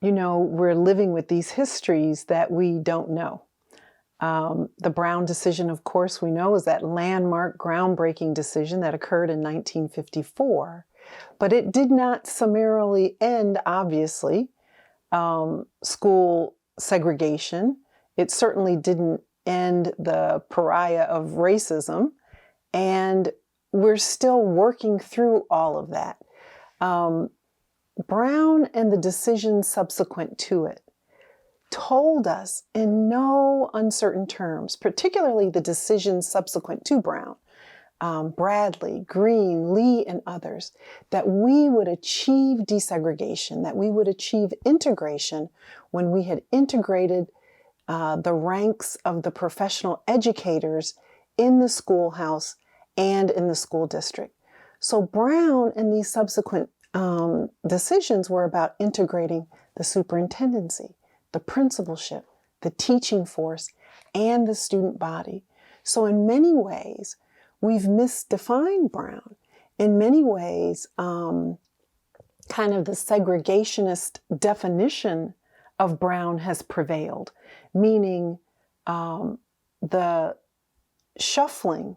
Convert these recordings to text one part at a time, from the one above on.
we're living with these histories that we don't know. The Brown decision, of course, we know is that landmark, groundbreaking decision that occurred in 1954, but it did not summarily end, obviously, school segregation. It certainly didn't end the pariah of racism, and we're still working through all of that. Brown and the decisions subsequent to it told us in no uncertain terms, particularly the decisions subsequent to Brown, Bradley, Green, Lee, and others, that we would achieve desegregation, that we would achieve integration when we had integrated the ranks of the professional educators in the schoolhouse and in the school district. So Brown and these subsequent decisions were about integrating the superintendency, the principalship, the teaching force, and the student body. So in many ways, we've misdefined Brown. In many ways, kind of the segregationist definition of Brown has prevailed, meaning the shuffling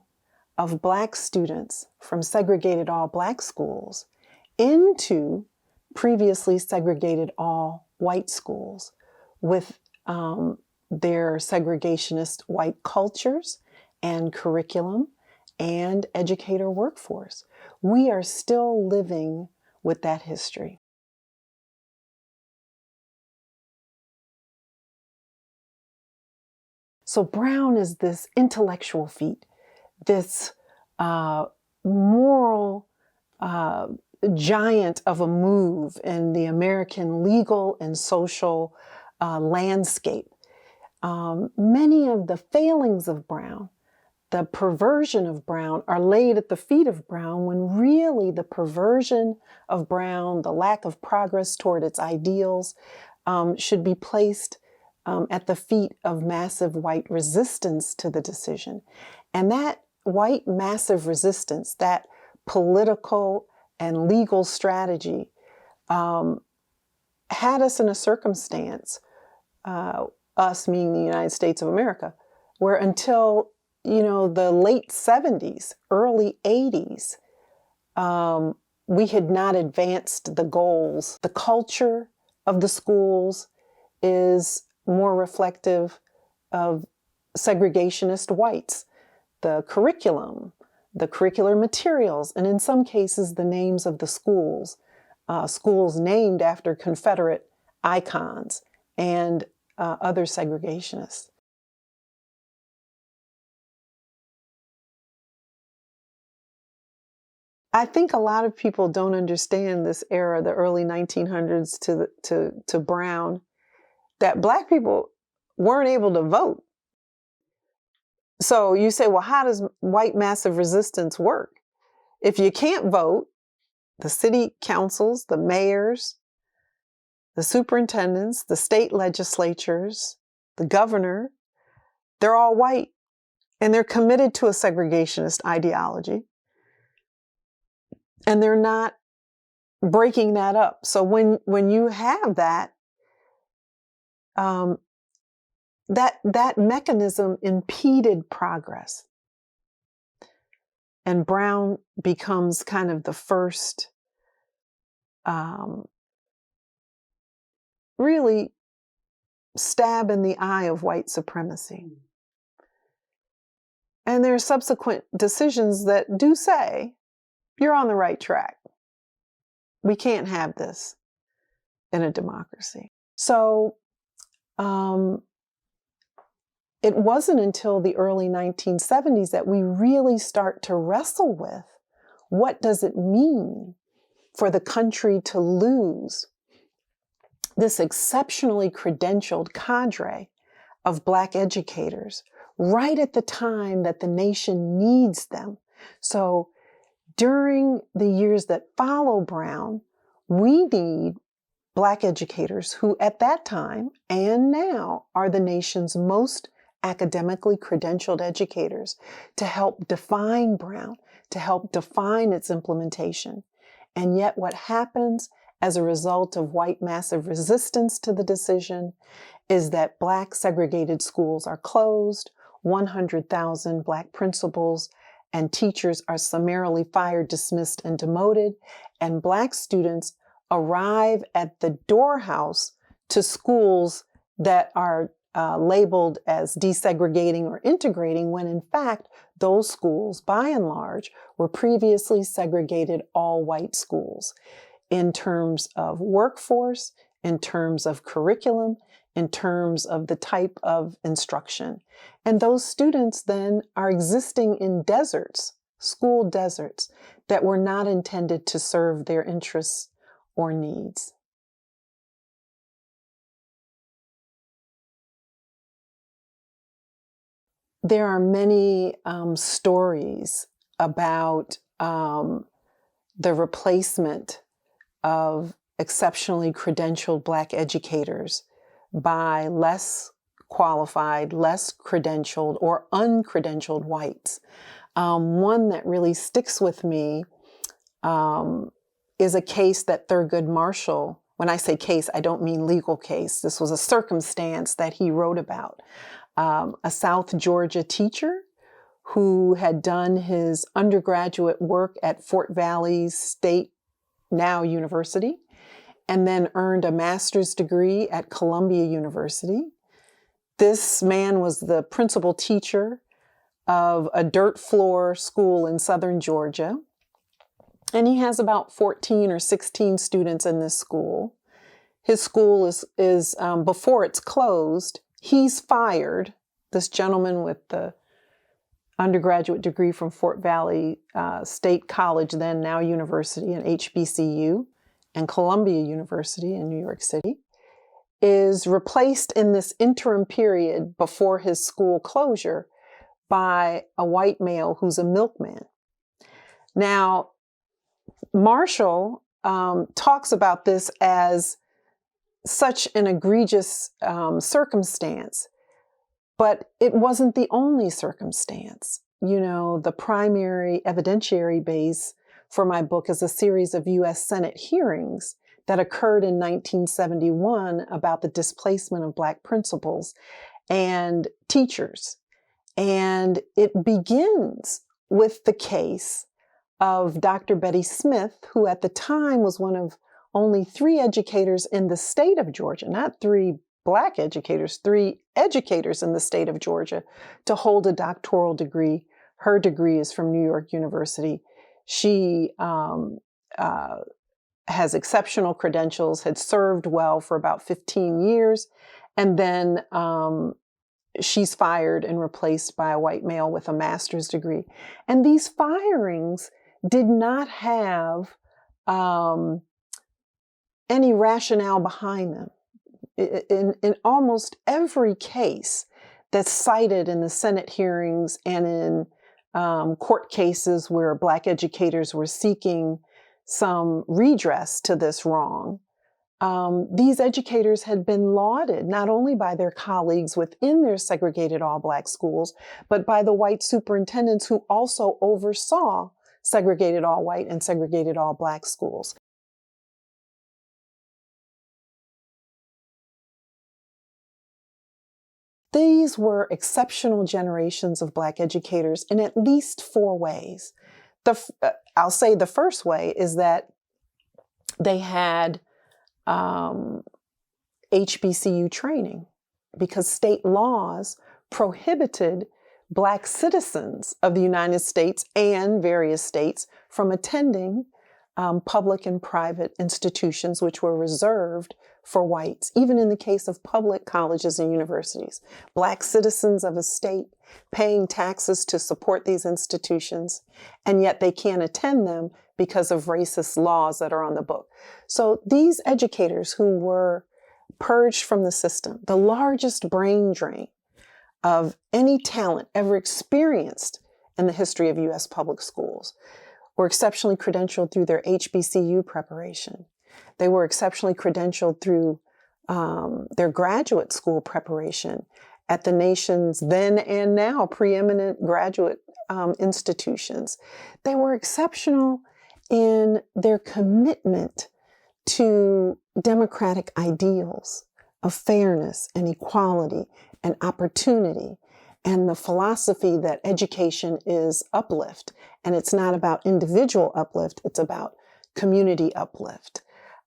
of Black students from segregated all-Black schools into previously segregated all-white schools with their segregationist white cultures and curriculum and educator workforce. We are still living with that history. So Brown is this intellectual feat, this moral giant of a move in the American legal and social landscape. Many of the failings of Brown, the perversion of Brown, are laid at the feet of Brown, when really the perversion of Brown, the lack of progress toward its ideals, should be placed at the feet of massive white resistance to the decision. And that white massive resistance, that political and legal strategy, had us in a circumstance, us meaning the United States of America, where until the late 70s, early 80s, we had not advanced the goals. The culture of the schools is more reflective of segregationist whites. The curriculum, the curricular materials, and in some cases the names of the schools, schools named after Confederate icons and other segregationists. I think a lot of people don't understand this era, the early 1900s to Brown, that Black people weren't able to vote. So you say, well, how does white massive resistance work? If you can't vote, the city councils, the mayors, the superintendents, the state legislatures, the governor, they're all white, and they're committed to a segregationist ideology. And they're not breaking that up. So when you have that, that mechanism impeded progress. And Brown becomes kind of the first really stab in the eye of white supremacy. And there are subsequent decisions that do say, you're on the right track. We can't have this in a democracy. So it wasn't until the early 1970s that we really start to wrestle with, what does it mean for the country to lose this exceptionally credentialed cadre of Black educators right at the time that the nation needs them? So during the years that follow Brown, we need Black educators who at that time and now are the nation's most academically credentialed educators to help define Brown, to help define its implementation. And yet what happens as a result of white massive resistance to the decision is that Black segregated schools are closed, 100,000 Black principals and teachers are summarily fired, dismissed, and demoted, and Black students arrive at the doorhouse to schools that are labeled as desegregating or integrating, when in fact, those schools, by and large, were previously segregated all-white schools in terms of workforce, in terms of curriculum, in terms of the type of instruction. And those students then are existing in deserts, school deserts, that were not intended to serve their interests or needs. There are many stories about the replacement of exceptionally credentialed Black educators by less qualified, less credentialed, or uncredentialed whites. One that really sticks with me is a case that Thurgood Marshall, when I say case, I don't mean legal case. This was a circumstance that he wrote about. A South Georgia teacher who had done his undergraduate work at Fort Valley State, now University, and then earned a master's degree at Columbia University. This man was the principal teacher of a dirt floor school in southern Georgia, and he has about 14 or 16 students in this school. His school is before it's closed, he's fired, this gentleman with the undergraduate degree from Fort Valley State College, then now University, and HBCU, and Columbia University in New York City, is replaced in this interim period before his school closure by a white male who's a milkman. Now, Marshall talks about this as such an egregious circumstance, but it wasn't the only circumstance. You know, the primary evidentiary base for my book is a series of U.S. Senate hearings that occurred in 1971 about the displacement of Black principals and teachers. And it begins with the case of Dr. Betty Smith, who at the time was one of only 3 educators in the state of Georgia, not 3 Black educators, 3 educators in the state of Georgia to hold a doctoral degree. Her degree is from New York University. She has exceptional credentials, had served well for about 15 years, and then she's fired and replaced by a white male with a master's degree. And these firings did not have any rationale behind them. In almost every case that's cited in the Senate hearings and in court cases where Black educators were seeking some redress to this wrong, these educators had been lauded not only by their colleagues within their segregated all-Black schools, but by the white superintendents who also oversaw segregated all-white and segregated all-Black schools. These were exceptional generations of Black educators in at least 4 ways. I'll say the first way is that they had HBCU training because state laws prohibited Black citizens of the United States and various states from attending public and private institutions which were reserved for whites, even in the case of public colleges and universities. Black citizens of a state paying taxes to support these institutions, and yet they can't attend them because of racist laws that are on the book. So these educators who were purged from the system, the largest brain drain of any talent ever experienced in the history of U.S. public schools, were exceptionally credentialed through their HBCU preparation. They were exceptionally credentialed through their graduate school preparation at the nation's then and now preeminent graduate institutions. They were exceptional in their commitment to democratic ideals of fairness and equality and opportunity, and the philosophy that education is uplift. And it's not about individual uplift, it's about community uplift.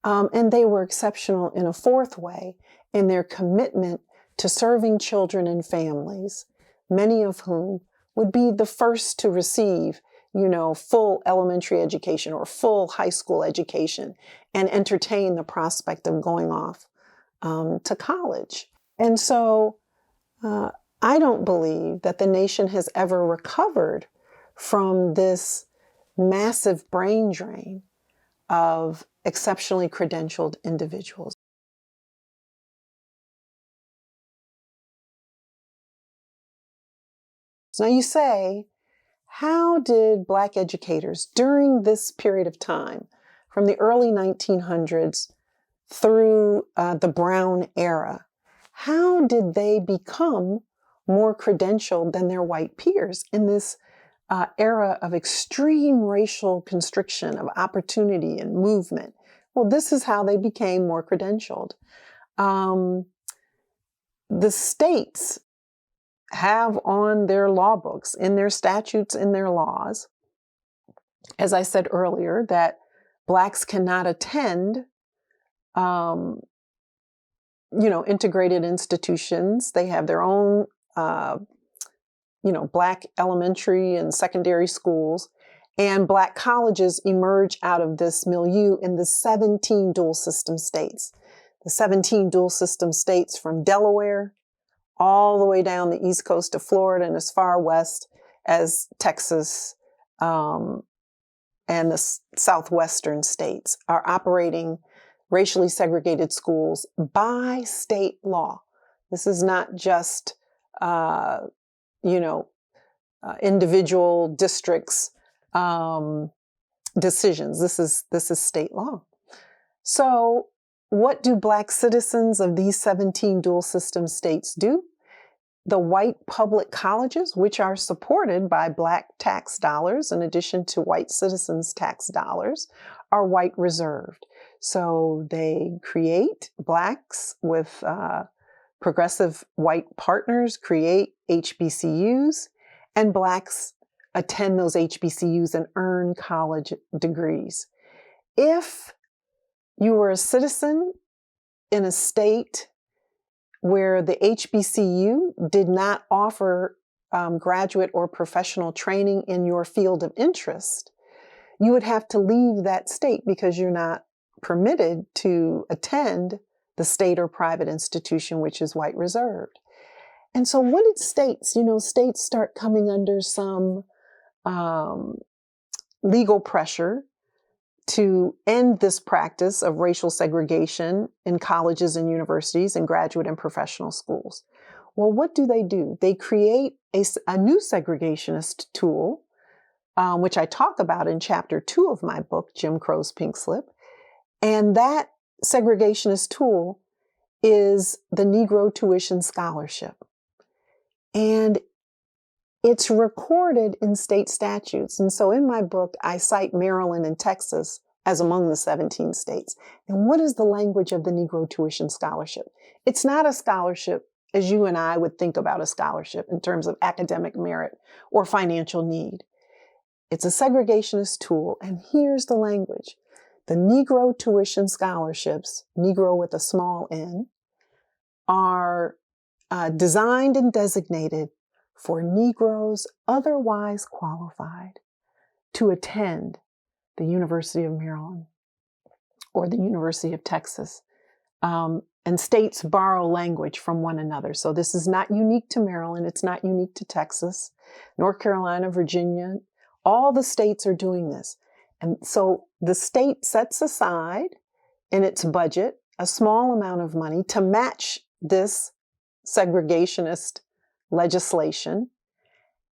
And they were exceptional in a fourth way, in their commitment to serving children and families, many of whom would be the first to receive, full elementary education or full high school education and entertain the prospect of going off to college. And so I don't believe that the nation has ever recovered from this massive brain drain of exceptionally credentialed individuals. So now you say, how did Black educators during this period of time, from the early 1900s through the Brown era, how did they become more credentialed than their white peers in this era of extreme racial constriction of opportunity and movement? Well, this is how they became more credentialed. The states have on their law books, in their statutes, in their laws, as I said earlier, that Blacks cannot attend, integrated institutions. They have their own, Black elementary and secondary schools, and Black colleges emerge out of this milieu in the 17 dual system states. The 17 dual system states from Delaware all the way down the east coast of Florida and as far west as Texas and the southwestern states are operating racially segregated schools by state law. This is not just, individual districts' decisions. This is state law. So what do Black citizens of these 17 dual system states do? The white public colleges, which are supported by Black tax dollars in addition to white citizens' tax dollars, are white reserved. So they create, Blacks with progressive white partners create HBCUs, and Blacks attend those HBCUs and earn college degrees. If you were a citizen in a state where the HBCU did not offer graduate or professional training in your field of interest, you would have to leave that state because you're not permitted to attend the state or private institution, which is white reserved. And so what did states, states start coming under some legal pressure to end this practice of racial segregation in colleges and universities and graduate and professional schools. Well, what do? They create a new segregationist tool, which I talk about in chapter 2 of my book, Jim Crow's Pink Slip. And that segregationist tool is the Negro Tuition Scholarship. And it's recorded in state statutes. And so in my book, I cite Maryland and Texas as among the 17 states. And what is the language of the Negro Tuition Scholarship? It's not a scholarship as you and I would think about a scholarship in terms of academic merit or financial need. It's a segregationist tool. And here's the language. The Negro Tuition Scholarships, Negro with a small n, are designed and designated for Negroes otherwise qualified to attend the University of Maryland or the University of Texas. And states borrow language from one another. So this is not unique to Maryland. It's not unique to Texas, North Carolina, Virginia. All the states are doing this. And so the state sets aside in its budget a small amount of money to match this segregationist legislation.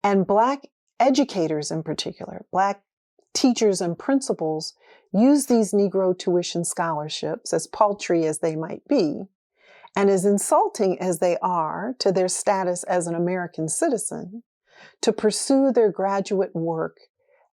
And Black educators in particular, Black teachers and principals, use these Negro tuition scholarships, as paltry as they might be, and as insulting as they are to their status as an American citizen, to pursue their graduate work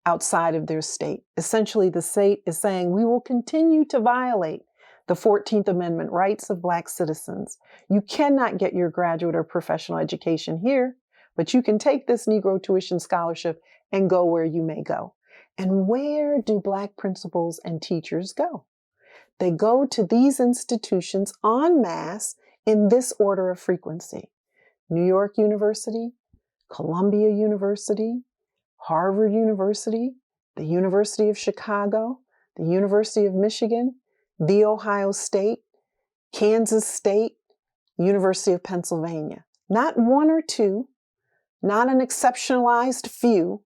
outside of their state. Essentially, the state is saying, we will continue to violate the 14th Amendment rights of Black citizens. You cannot get your graduate or professional education here, but you can take this Negro tuition scholarship and go where you may go. And where do Black principals and teachers go? They go to these institutions en masse in this order of frequency: New York University, Columbia University, Harvard University, the University of Chicago, the University of Michigan, The Ohio State, Kansas State, University of Pennsylvania. Not one or two, not an exceptionalized few,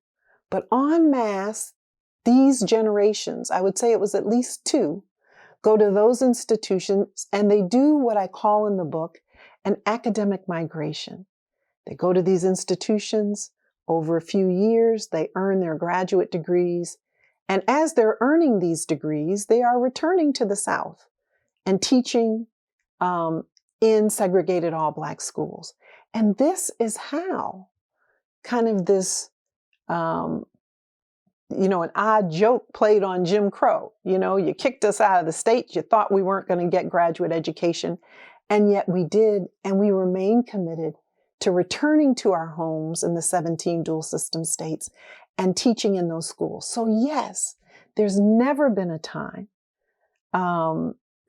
but en masse, these generations, I would say it was at least two, go to those institutions and they do what I call in the book an academic migration. They go to these institutions over a few years, they earn their graduate degrees, and as they're earning these degrees, they are returning to the South and teaching in segregated all-Black schools. And this is how kind of this, an odd joke played on Jim Crow. You kicked us out of the state, you thought we weren't going to get graduate education, and yet we did, and we remain committed to returning to our homes in the 17 dual system states and teaching in those schools. So yes, there's never been a time,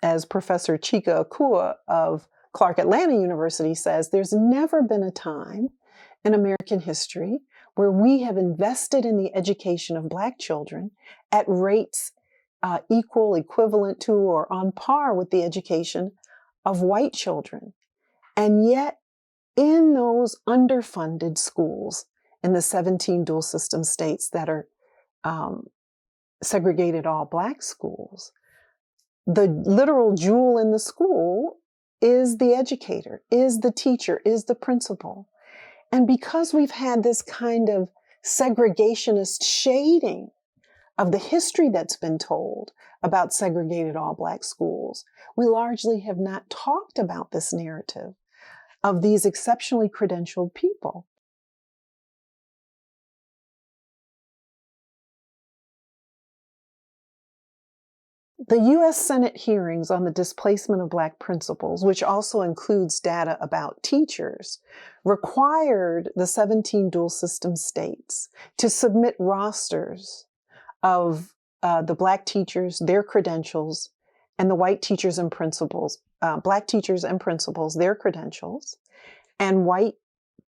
as Professor Chika Akua of Clark Atlanta University says, there's never been a time in American history where we have invested in the education of Black children at rates equal, equivalent to, or on par with the education of white children. And yet, in those underfunded schools in the 17 dual system states that are segregated all-Black schools, the literal jewel in the school is the educator, is the teacher, is the principal. And because we've had this kind of segregationist shading of the history that's been told about segregated all-Black schools, we largely have not talked about this narrative of these exceptionally credentialed people. The U.S. Senate hearings on the displacement of Black principals, which also includes data about teachers, required the 17 dual system states to submit rosters of the Black teachers, their credentials, and the white teachers and principals, Black teachers and principals, their credentials, and white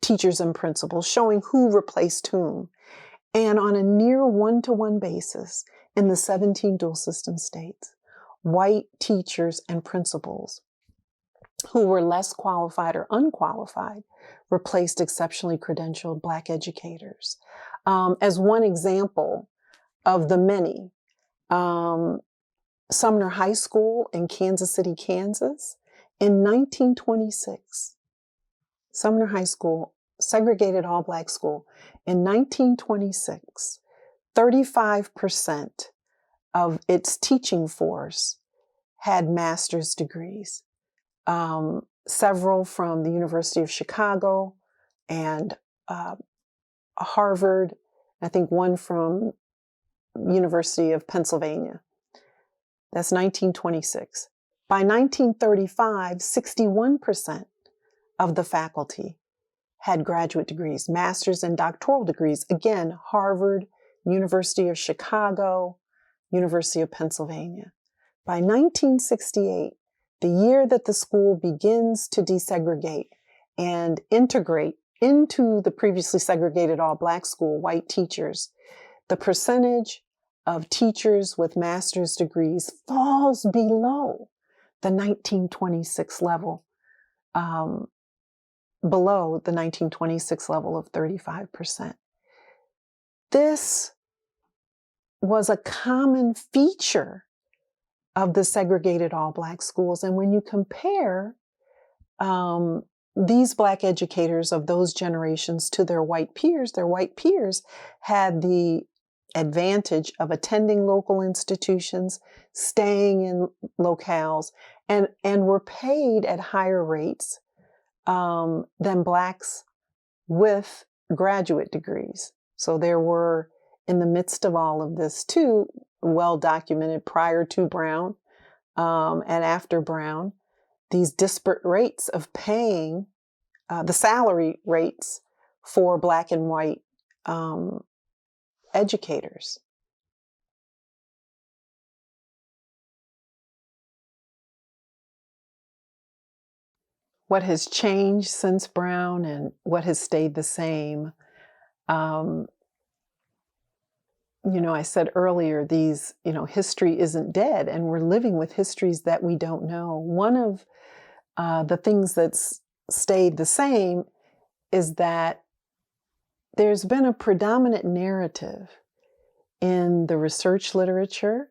teachers and principals, showing who replaced whom. And on a near one-to-one basis, in the 17 dual system states, white teachers and principals who were less qualified or unqualified replaced exceptionally credentialed Black educators. As one example of the many, Sumner High School in Kansas City, Kansas, in 1926, Sumner High School, segregated all-Black school, in 1926, 35% of its teaching force had master's degrees, several from the University of Chicago and Harvard, I think one from University of Pennsylvania. That's 1926. By 1935, 61% of the faculty had graduate degrees, master's and doctoral degrees. Again, Harvard, University of Chicago, University of Pennsylvania. By 1968, the year that the school begins to desegregate and integrate into the previously segregated all-Black school white teachers, the percentage of teachers with master's degrees falls below the 1926 level, below the 1926 level of 35%. This was a common feature of the segregated all-Black schools. And when you compare these Black educators of those generations to their white peers had the advantage of attending local institutions, staying in locales, and were paid at higher rates than Blacks with graduate degrees. So there were in the midst of all of this too, well documented prior to Brown and after Brown, these disparate rates of paying the salary rates for Black and white educators. What has changed since Brown and what has stayed the same? I said earlier, history isn't dead, and we're living with histories that we don't know. One of the things that's stayed the same is that there's been a predominant narrative in the research literature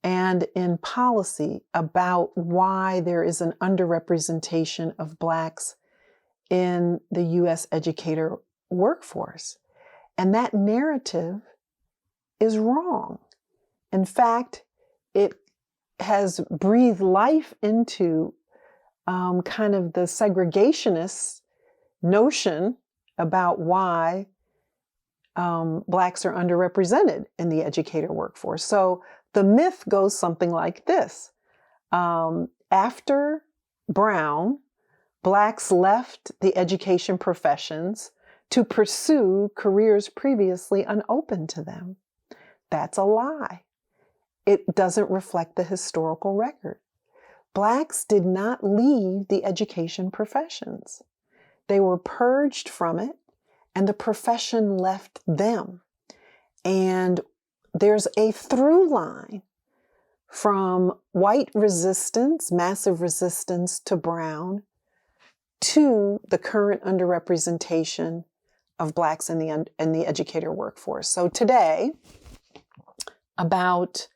and in policy about why there is an underrepresentation of Blacks in the U.S. educator workforce. And that narrative is wrong. In fact, it has breathed life into kind of the segregationist notion about why Blacks are underrepresented in the educator workforce. So the myth goes something like this. After Brown, Blacks left the education professions to pursue careers previously unopened to them. That's a lie. It doesn't reflect the historical record. Blacks did not leave the education professions. They were purged from it, and the profession left them. And there's a through line from white resistance, massive resistance to Brown, to the current underrepresentation of Blacks in the educator workforce. So today, about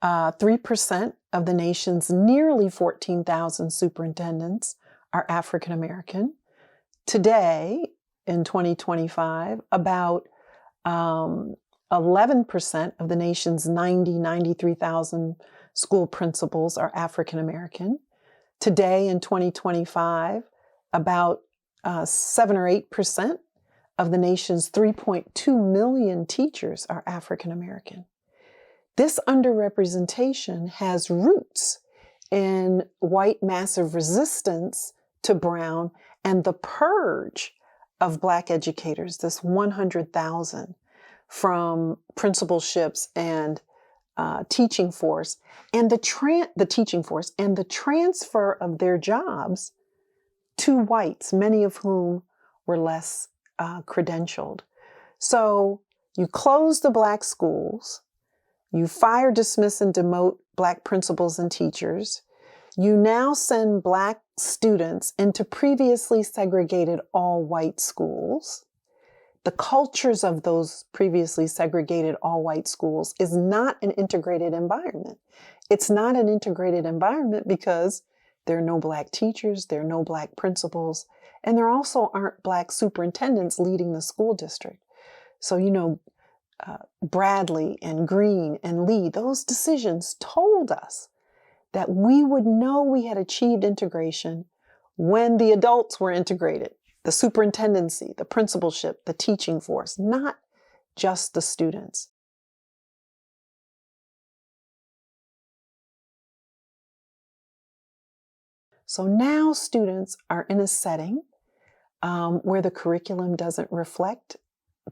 3% of the nation's nearly 14,000 superintendents are African American. Today, in 2025, about 11% of the nation's 93,000 school principals are African American. Today, in 2025, about 7 or 8% of the nation's 3.2 million teachers are African American. This underrepresentation has roots in white massive resistance to Brown and the purge of Black educators, this 100,000 from principalships and teaching force, and the teaching force and the transfer of their jobs to whites, many of whom were less credentialed. So you close the Black schools, you fire, dismiss, and demote Black principals and teachers. You now send Black students into previously segregated all-white schools. The cultures of those previously segregated all-white schools is not an integrated environment. It's not an integrated environment because there are no Black teachers, there are no Black principals, and there also aren't Black superintendents leading the school district. So, Bradley and Green and Lee, those decisions told us that we would know we had achieved integration when the adults were integrated, the superintendency, the principalship, the teaching force, not just the students. So now students are in a setting where the curriculum doesn't reflect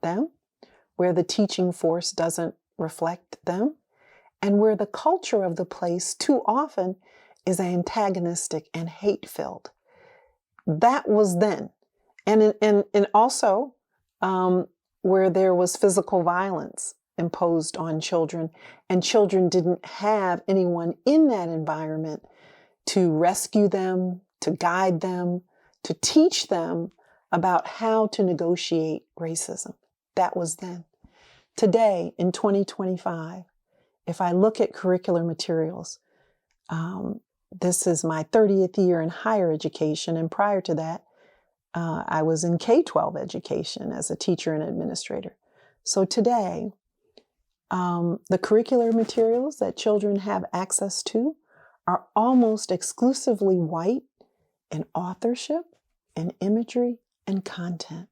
them, where the teaching force doesn't reflect them, and where the culture of the place too often is antagonistic and hate-filled. That was then. And also where there was physical violence imposed on children, and children didn't have anyone in that environment to rescue them, to guide them, to teach them about how to negotiate racism. That was then. Today, in 2025, if I look at curricular materials, this is my 30th year in higher education, and prior to that, I was in K-12 education as a teacher and administrator. So today, the curricular materials that children have access to are almost exclusively white in authorship, in imagery, and content.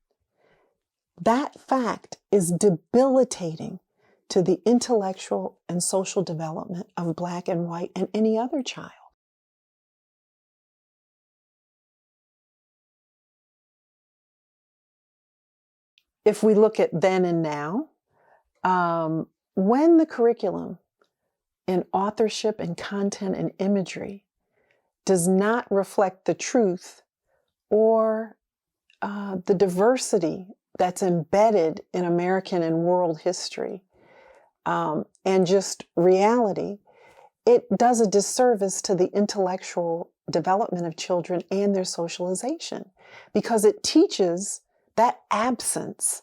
That fact is debilitating to the intellectual and social development of Black and white and any other child. If we look at then and now, when the curriculum in authorship and content and imagery does not reflect the truth or the diversity that's embedded in American and world history, and just reality, it does a disservice to the intellectual development of children and their socialization, because it teaches, that absence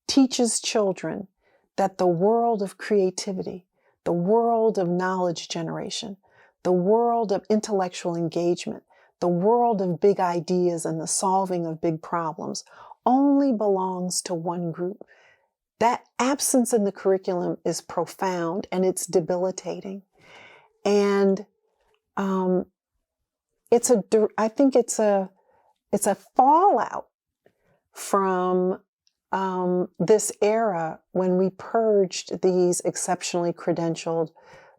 teaches children that the world of creativity, the world of knowledge generation, the world of intellectual engagement, the world of big ideas and the solving of big problems only belongs to one group. That absence in the curriculum is profound and it's debilitating. And I think it's a fallout from this era when we purged these exceptionally credentialed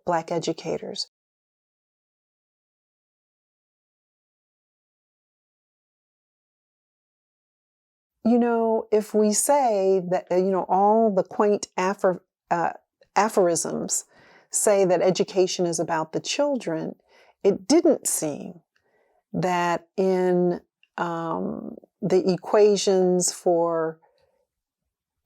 Black educators. You know, if we say that, all the quaint aphorisms say that education is about the children, it didn't seem that in the equations for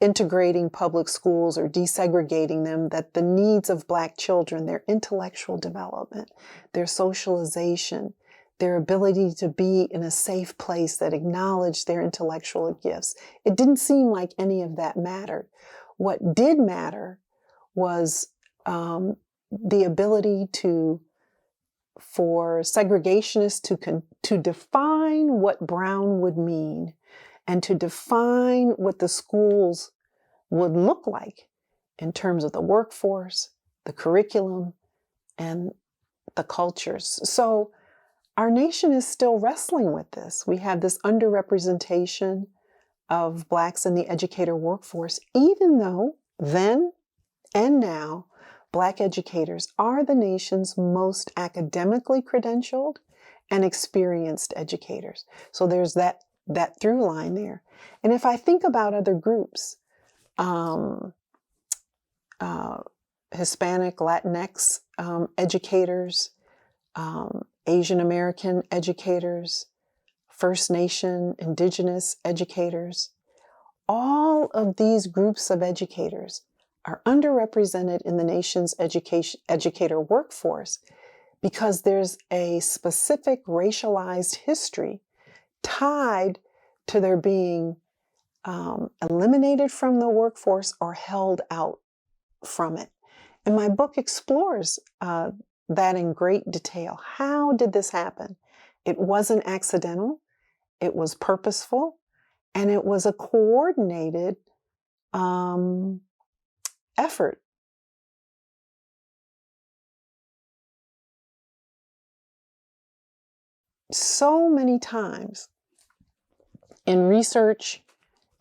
integrating public schools or desegregating them, that the needs of Black children, their intellectual development, their socialization, their ability to be in a safe place that acknowledged their intellectual gifts, it didn't seem like any of that mattered. What did matter was the ability for segregationists to define what brown would mean and to define what the schools would look like in terms of the workforce, the curriculum, and the cultures. So our nation is still wrestling with this. We have this underrepresentation of Blacks in the educator workforce, even though then and now, Black educators are the nation's most academically credentialed and experienced educators. So there's that through line there. And if I think about other groups, Hispanic, Latinx educators, Asian American educators, First Nation, Indigenous educators, all of these groups of educators are underrepresented in the nation's educator workforce because there's a specific racialized history tied to their being eliminated from the workforce or held out from it. And my book explores that in great detail. How did this happen? It wasn't accidental, it was purposeful, and it was a coordinated effort. So many times in research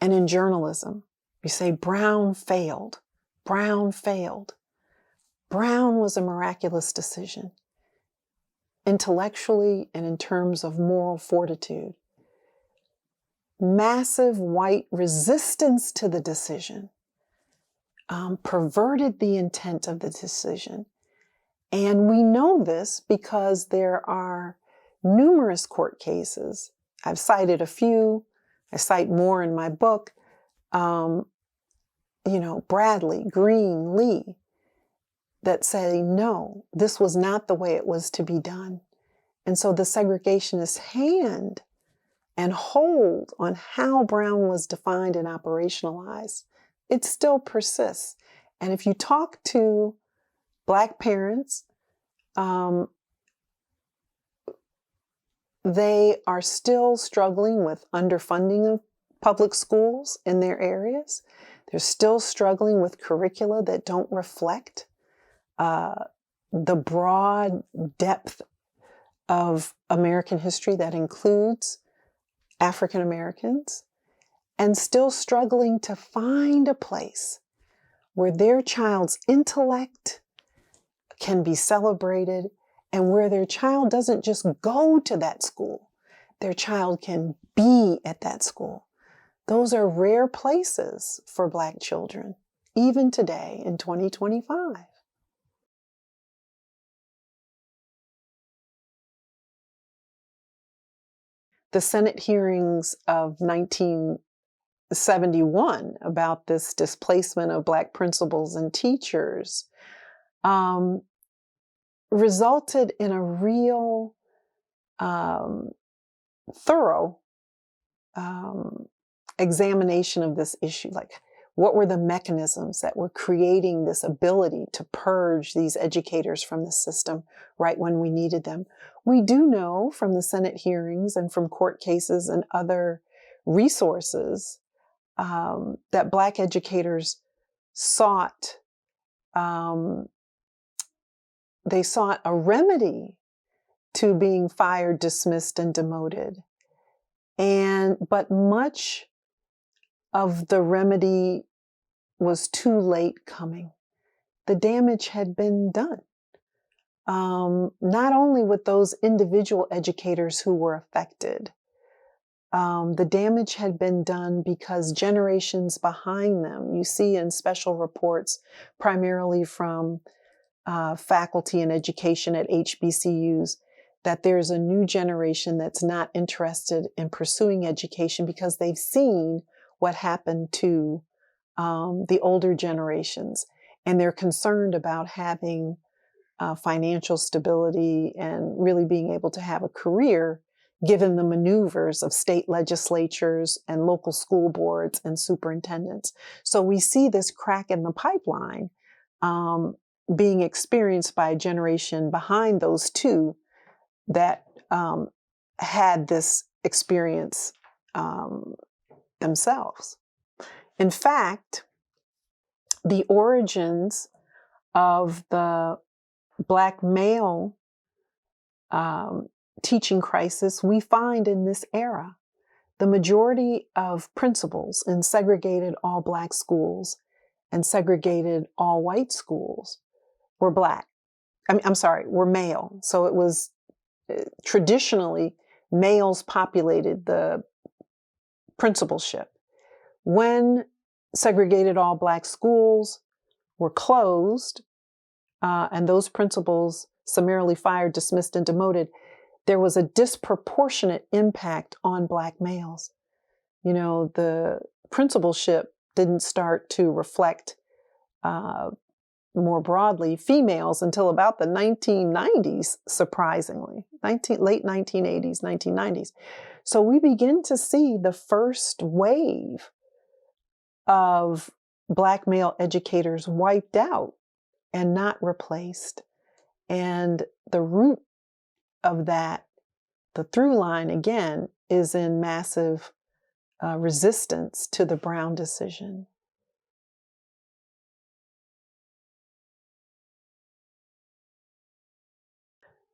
and in journalism, we say Brown failed. Brown failed. Brown was a miraculous decision, intellectually and in terms of moral fortitude. Massive white resistance to the decision perverted the intent of the decision. And we know this because there are numerous court cases. I've cited a few. I cite more in my book. Bradley, Green, Lee, that say, no, this was not the way it was to be done. And so the segregationist hand and hold on how Brown was defined and operationalized, it still persists. And if you talk to Black parents, they are still struggling with underfunding of public schools in their areas. They're still struggling with curricula that don't reflect the broad depth of American history that includes African Americans. and still struggling to find a place where their child's intellect can be celebrated and where their child doesn't just go to that school, their child can be at that school. Those are rare places for Black children, even today in 2025. The Senate hearings of 1971 about this displacement of Black principals and teachers resulted in a real thorough examination of this issue. Like, what were the mechanisms that were creating this ability to purge these educators from the system right when we needed them? We do know from the Senate hearings and from court cases and other resources that Black educators sought a remedy to being fired, dismissed, and demoted. But much of the remedy was too late coming. The damage had been done. Not only with those individual educators who were affected, the damage had been done because generations behind them, you see in special reports, primarily from faculty and education at HBCUs, that there's a new generation that's not interested in pursuing education because they've seen what happened to the older generations. And they're concerned about having financial stability and really being able to have a career given the maneuvers of state legislatures and local school boards and superintendents. So we see this crack in the pipeline being experienced by a generation behind those two that had this experience themselves. In fact, the origins of the Black male teaching crisis we find in this era. The majority of principals in segregated all Black schools and segregated all white schools were Black. Were male. So it was traditionally males populated the principalship. When segregated all Black schools were closed and those principals summarily fired, dismissed, and demoted, there was a disproportionate impact on Black males. You know, the principalship didn't start to reflect more broadly females until about the 1990s, surprisingly, late 1980s, 1990s. So we begin to see the first wave of Black male educators wiped out and not replaced. And the root of that, the through line again, is in massive resistance to the Brown decision.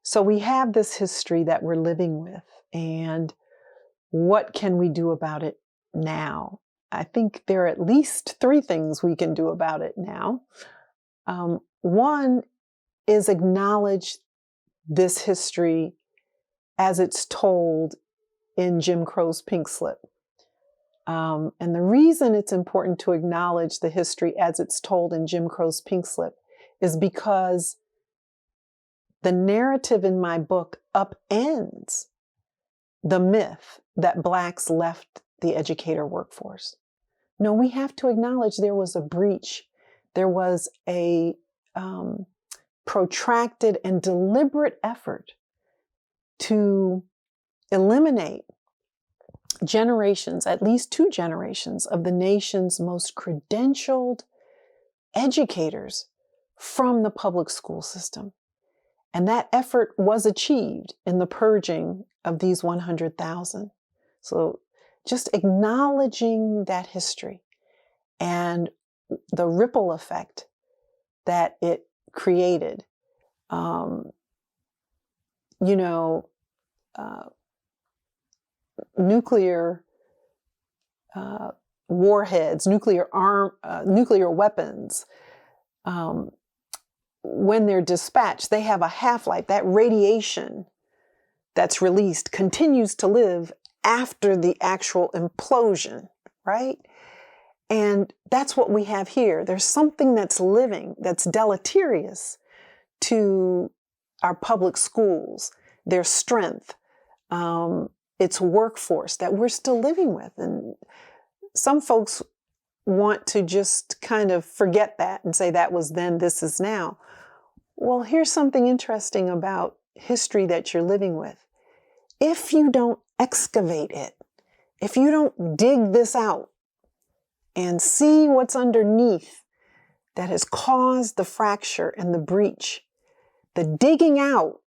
So we have this history that we're living with, and what can we do about it now? I think there are at least 3 things we can do about it now. One is acknowledge this history as it's told in Jim Crow's Pink Slip. And the reason it's important to acknowledge the history as it's told in Jim Crow's Pink Slip is because the narrative in my book upends the myth that Blacks left the educator workforce. No, we have to acknowledge there was a breach. There was a protracted and deliberate effort to eliminate generations, at least 2 generations, of the nation's most credentialed educators from the public school system. And that effort was achieved in the purging of these 100,000. So just acknowledging that history and the ripple effect that it created. Nuclear warheads, nuclear weapons, when they're dispatched, they have a half-life. That radiation that's released continues to live after the actual implosion, right? And that's what we have here. There's something that's living, that's deleterious to our public schools, their strength, its workforce that we're still living with. And some folks want to just kind of forget that and say that was then, this is now. Well, here's something interesting about history that you're living with. If you don't excavate it, if you don't dig this out and see what's underneath that has caused the fracture and the breach, the digging out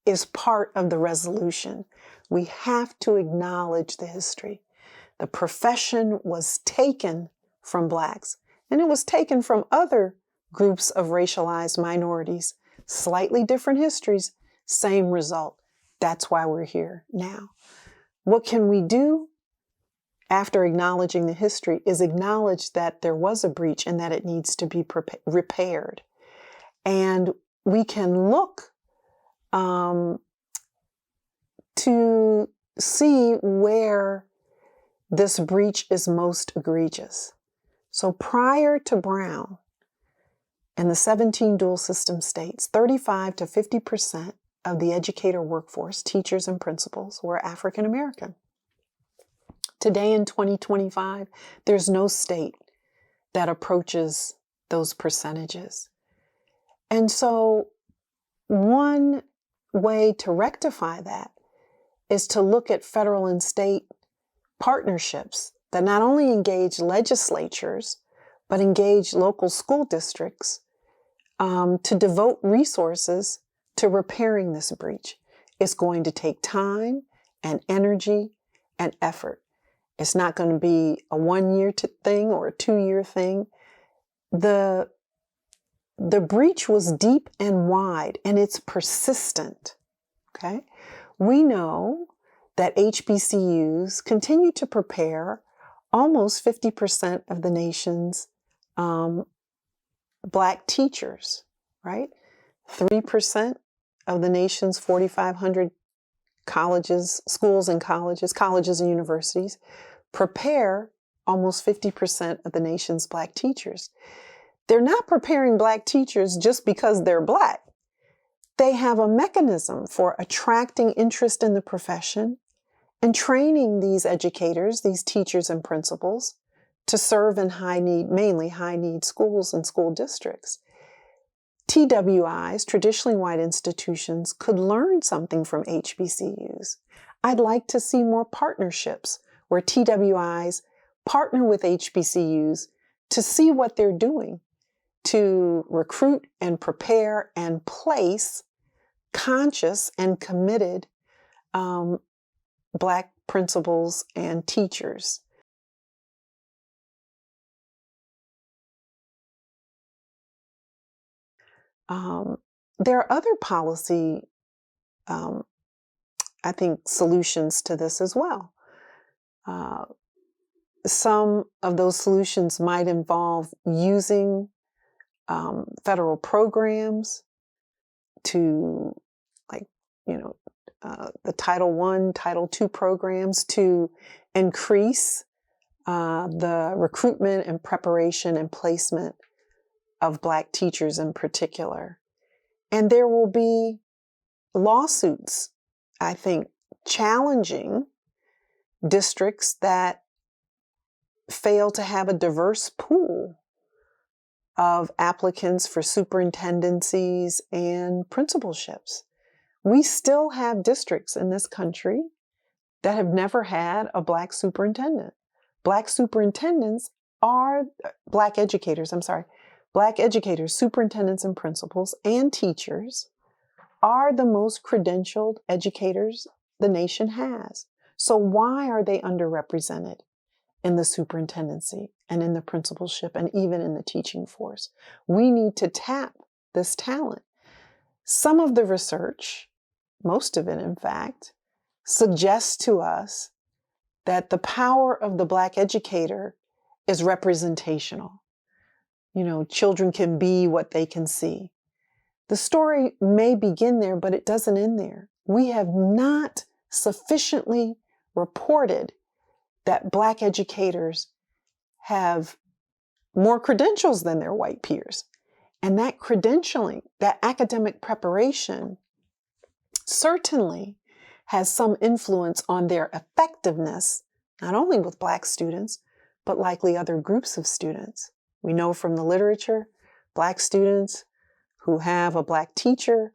is part of the resolution. We have to acknowledge the history. The profession was taken from Blacks, and it was taken from other groups of racialized minorities. Slightly different histories, same result. That's why we're here now. What can we do after acknowledging the history is acknowledge that there was a breach and that it needs to be repaired. And we can look to see where this breach is most egregious. So prior to Brown, in the 17 dual system states, 35 to 50% of the educator workforce, teachers and principals, were African American. Today in 2025, there's no state that approaches those percentages. And so one way to rectify that is to look at federal and state partnerships that not only engage legislatures, but engage local school districts to devote resources to repairing this breach. It's going to take time and energy and effort. It's not going to be a 1-year thing or a 2-year thing. The breach was deep and wide, and it's persistent, okay? We know that HBCUs continue to prepare almost 50% of the nation's Black teachers, right? 3% of the nation's 4,500 colleges, schools and colleges and universities prepare almost 50% of the nation's Black teachers. They're not preparing Black teachers just because they're Black. They have a mechanism for attracting interest in the profession and training these educators, these teachers and principals, to serve in mainly high-need schools and school districts. TWIs, traditionally white institutions, could learn something from HBCUs. I'd like to see more partnerships where TWIs partner with HBCUs to see what they're doing to recruit and prepare and place conscious and committed Black principals and teachers. There are other policy, I think, solutions to this as well. Some of those solutions might involve using federal programs to, the Title I, Title II programs to increase the recruitment and preparation and placement of Black teachers in particular. And there will be lawsuits, I think, challenging districts that fail to have a diverse pool of applicants for superintendencies and principalships. We still have districts in this country that have never had a Black superintendent. Black superintendents are Black educators, superintendents and principals and teachers are the most credentialed educators the nation has. So why are they underrepresented in the superintendency and in the principalship and even in the teaching force? We need to tap this talent. Some of the research, most of it in fact, suggests to us that the power of the Black educator is representational. Children can be what they can see. The story may begin there, but it doesn't end there. We have not sufficiently reported that Black educators have more credentials than their white peers. And that credentialing, that academic preparation, certainly has some influence on their effectiveness, not only with Black students, but likely other groups of students. We know from the literature, Black students who have a Black teacher,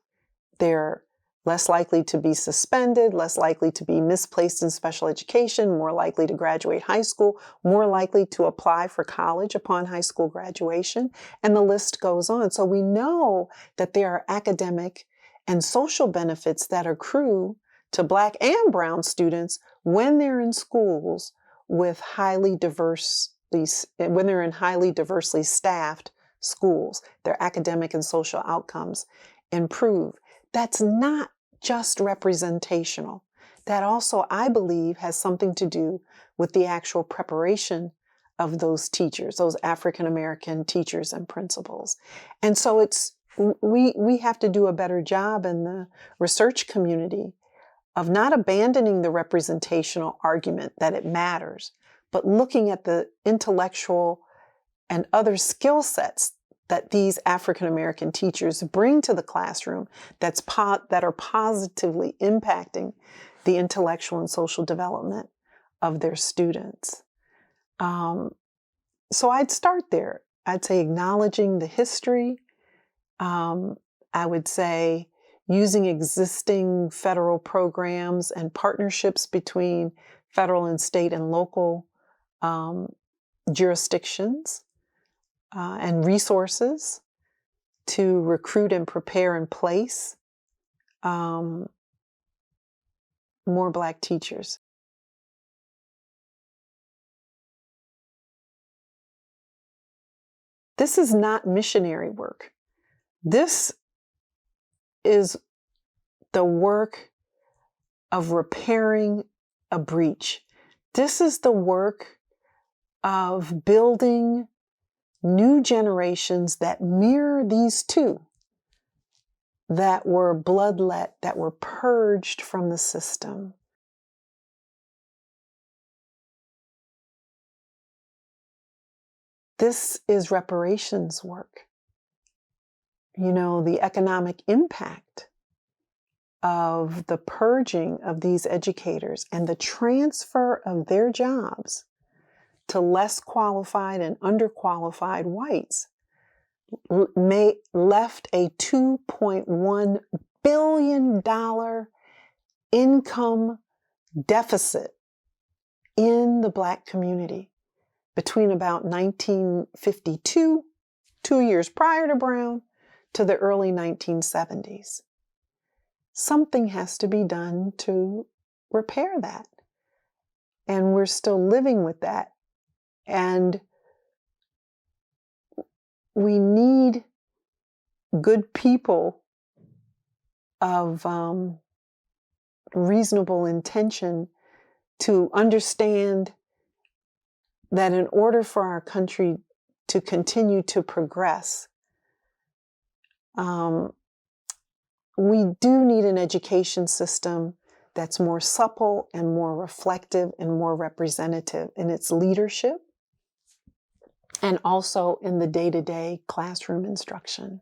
they're less likely to be suspended, less likely to be misplaced in special education, more likely to graduate high school, more likely to apply for college upon high school graduation, and the list goes on. So we know that there are academic and social benefits that accrue to Black and brown students when they're in schools with when they're in highly diversely staffed schools. Their academic and social outcomes improve. That's not just representational. That also, I believe, has something to do with the actual preparation of those teachers, those African American teachers and principals. And so we have to do a better job in the research community of not abandoning the representational argument that it matters, but looking at the intellectual and other skill sets that these African American teachers bring to the classroom that are positively impacting the intellectual and social development of their students. So I'd start there. I'd say acknowledging the history. I would say using existing federal programs and partnerships between federal and state and local jurisdictions and resources to recruit and prepare and place more Black teachers. This is not missionary work. This is the work of repairing a breach. This is the work of building new generations that mirror these two, that were bloodlet, that were purged from the system. This is reparations work. The economic impact of the purging of these educators and the transfer of their jobs to less qualified and underqualified whites left a $2.1 billion income deficit in the Black community between about 1952, 2 years prior to Brown, to the early 1970s. Something has to be done to repair that. And we're still living with that. And we need good people of reasonable intention to understand that in order for our country to continue to progress, we do need an education system that's more supple and more reflective and more representative in its leadership and also in the day-to-day classroom instruction.